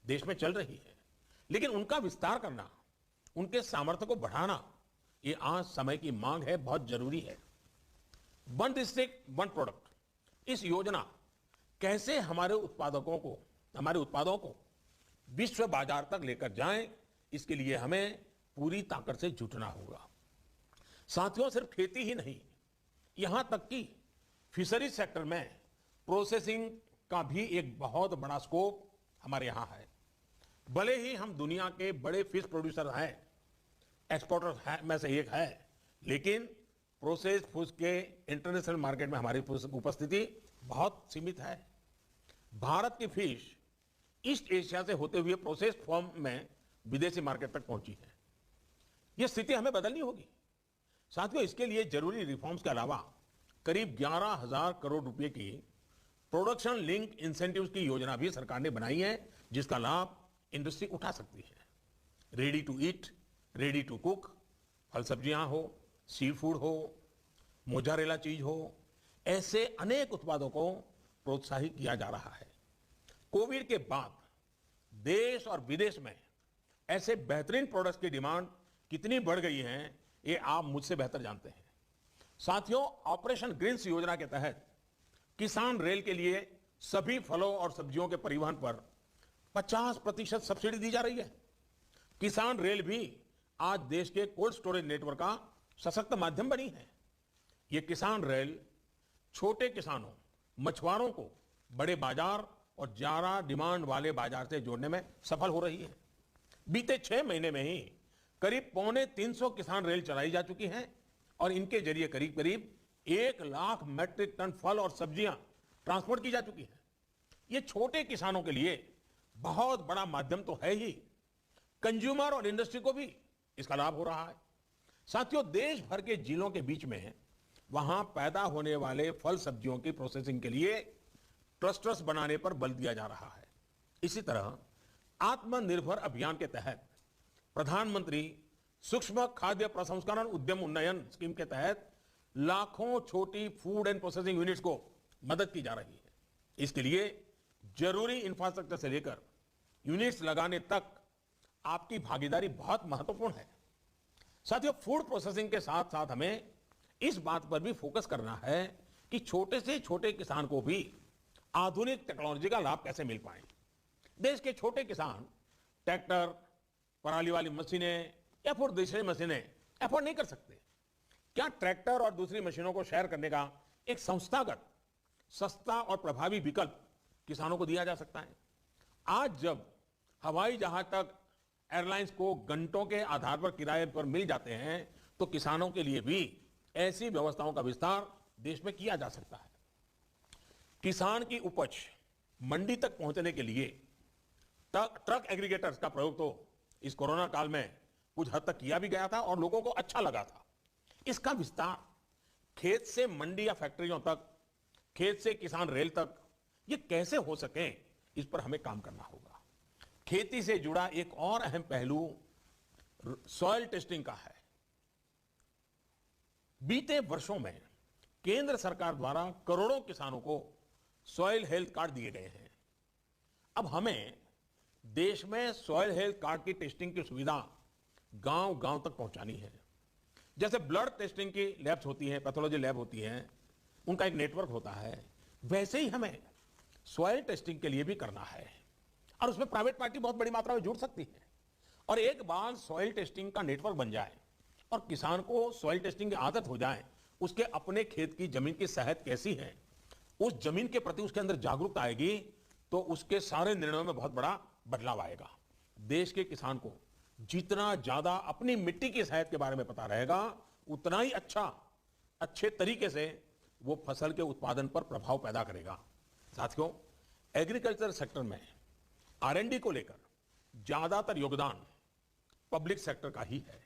देश में चल रही है, लेकिन उनका विस्तार करना, उनके सामर्थ्य को बढ़ाना, ये आज समय की मांग है, बहुत जरूरी है। वन डिस्ट्रिक्ट वन प्रोडक्ट, इस योजना कैसे हमारे उत्पादों को विश्व बाजार तक लेकर जाएं, इसके लिए हमें पूरी ताकत से जुटना होगा। साथियों, सिर्फ खेती ही नहीं, यहां तक कि फिशरीज सेक्टर में प्रोसेसिंग का भी एक बहुत बड़ा स्कोप हमारे यहां है। भले ही हम दुनिया के बड़े फिश प्रोड्यूसर हैं, एक्सपोर्टर में से एक है, लेकिन प्रोसेस फूड के इंटरनेशनल मार्केट में हमारी उपस्थिति बहुत सीमित है। भारत की फिश ईस्ट एशिया से होते हुए प्रोसेस फॉर्म में विदेशी मार्केट तक पहुंची है। यह स्थिति हमें बदलनी होगी। साथियों, इसके लिए जरूरी रिफॉर्म्स के अलावा करीब 11,000 करोड़ रुपए की प्रोडक्शन लिंक इंसेंटिव्स की योजना भी सरकार ने बनाई है, जिसका लाभ इंडस्ट्री उठा सकती है। Ready to eat, ready to cook, फल सब्जियां हो, सी फूड हो, मोजारेला चीज हो, ऐसे अनेक उत्पादों को प्रोत्साहित किया जा रहा है। कोविड के बाद देश और विदेश में ऐसे बेहतरीन प्रोडक्ट्स की डिमांड कितनी बढ़ गई है, ये आप मुझसे बेहतर जानते हैं। साथियों, ऑपरेशन ग्रीन्स योजना के तहत किसान रेल के लिए सभी फलों और सब्जियों के परिवहन पर 50% सब्सिडी दी जा रही है। किसान रेल भी आज देश के कोल्ड स्टोरेज नेटवर्क का सशक्त माध्यम बनी है। यह किसान रेल छोटे किसानों, मछुआरों को बड़े बाजार और ज्यादा डिमांड वाले बाजार से जोड़ने में सफल हो रही है। बीते 6 महीने में ही करीब 350 किसान रेल चलाई जा चुकी हैं और इनके जरिए करीब करीब 1 लाख मेट्रिक टन फल और सब्जियां ट्रांसपोर्ट की जा चुकी है। ये छोटे किसानों के लिए बहुत बड़ा माध्यम तो है ही, कंज्यूमर और इंडस्ट्री को भी इसका लाभ हो रहा है। साथियों, देश भर के जिलों के बीच में वहां पैदा होने वाले फल सब्जियों की प्रोसेसिंग के लिए क्लस्टर्स बनाने पर बल दिया जा रहा है। इसी तरह आत्मनिर्भर अभियान के तहत प्रधानमंत्री सूक्ष्म खाद्य प्रसंस्करण उद्यम उन्नयन स्कीम के तहत लाखों छोटी फूड एंड प्रोसेसिंग यूनिट्स को मदद की जा रही है। इसके लिए जरूरी इंफ्रास्ट्रक्चर से लेकर यूनिट्स लगाने तक आपकी भागीदारी बहुत महत्वपूर्ण है। साथियों, फूड प्रोसेसिंग के साथ साथ हमें इस बात पर भी फोकस करना है कि छोटे से छोटे किसान को भी आधुनिक टेक्नोलॉजी का लाभ कैसे मिल पाए। देश के छोटे किसान ट्रैक्टर, पराली वाली मशीनें या फिर दूसरी मशीनें एफोर्ड नहीं कर सकते। क्या ट्रैक्टर और दूसरी मशीनों को शेयर करने का एक संस्थागत, सस्ता और प्रभावी विकल्प किसानों को दिया जा सकता है? आज जब हवाई जहाज तक एयरलाइंस को घंटों के आधार पर किराए पर मिल जाते हैं, तो किसानों के लिए भी ऐसी व्यवस्थाओं का विस्तार देश में किया जा सकता है। किसान की उपज मंडी तक पहुंचने के लिए ट्रक एग्रीगेटर्स का प्रयोग तो इस कोरोना काल में कुछ हद तक किया भी गया था और लोगों को अच्छा लगा था। इसका विस्तार खेत से मंडी या फैक्ट्रियों तक, खेत से किसान रेल तक, ये कैसे हो सके, इस पर हमें काम करना होगा। खेती से जुड़ा एक और अहम पहलू सॉइल टेस्टिंग का है। बीते वर्षों में केंद्र सरकार द्वारा करोड़ों किसानों को सॉइल हेल्थ कार्ड दिए गए हैं। अब हमें देश में सॉइल हेल्थ कार्ड की टेस्टिंग की सुविधा गांव-गांव तक पहुंचानी है। जैसे ब्लड टेस्टिंग की लैब्स होती हैं, पैथोलॉजी लैब होती हैं, उनका एक नेटवर्क होता है, वैसे ही हमें सॉइल टेस्टिंग के लिए भी करना है और उसमें प्राइवेट पार्टी बहुत बड़ी मात्रा में जुड़ सकती है। और एक बार सॉइल टेस्टिंग का नेटवर्क बन जाए और किसान को सॉइल टेस्टिंग की आदत हो जाए, उसके अपने खेत की जमीन की सेहत कैसी है, उस जमीन के प्रति उसके अंदर जागरूकता आएगी, तो उसके सारे निर्णयों में बहुत बड़ा बदलाव आएगा। देश के किसान को जितना ज्यादा अपनी मिट्टी की सेहत के बारे में पता रहेगा, उतना ही अच्छे तरीके से वो फसल के उत्पादन पर प्रभाव पैदा करेगा। साथियों, एग्रीकल्चर सेक्टर में R&D को लेकर ज्यादातर योगदान पब्लिक सेक्टर का ही है।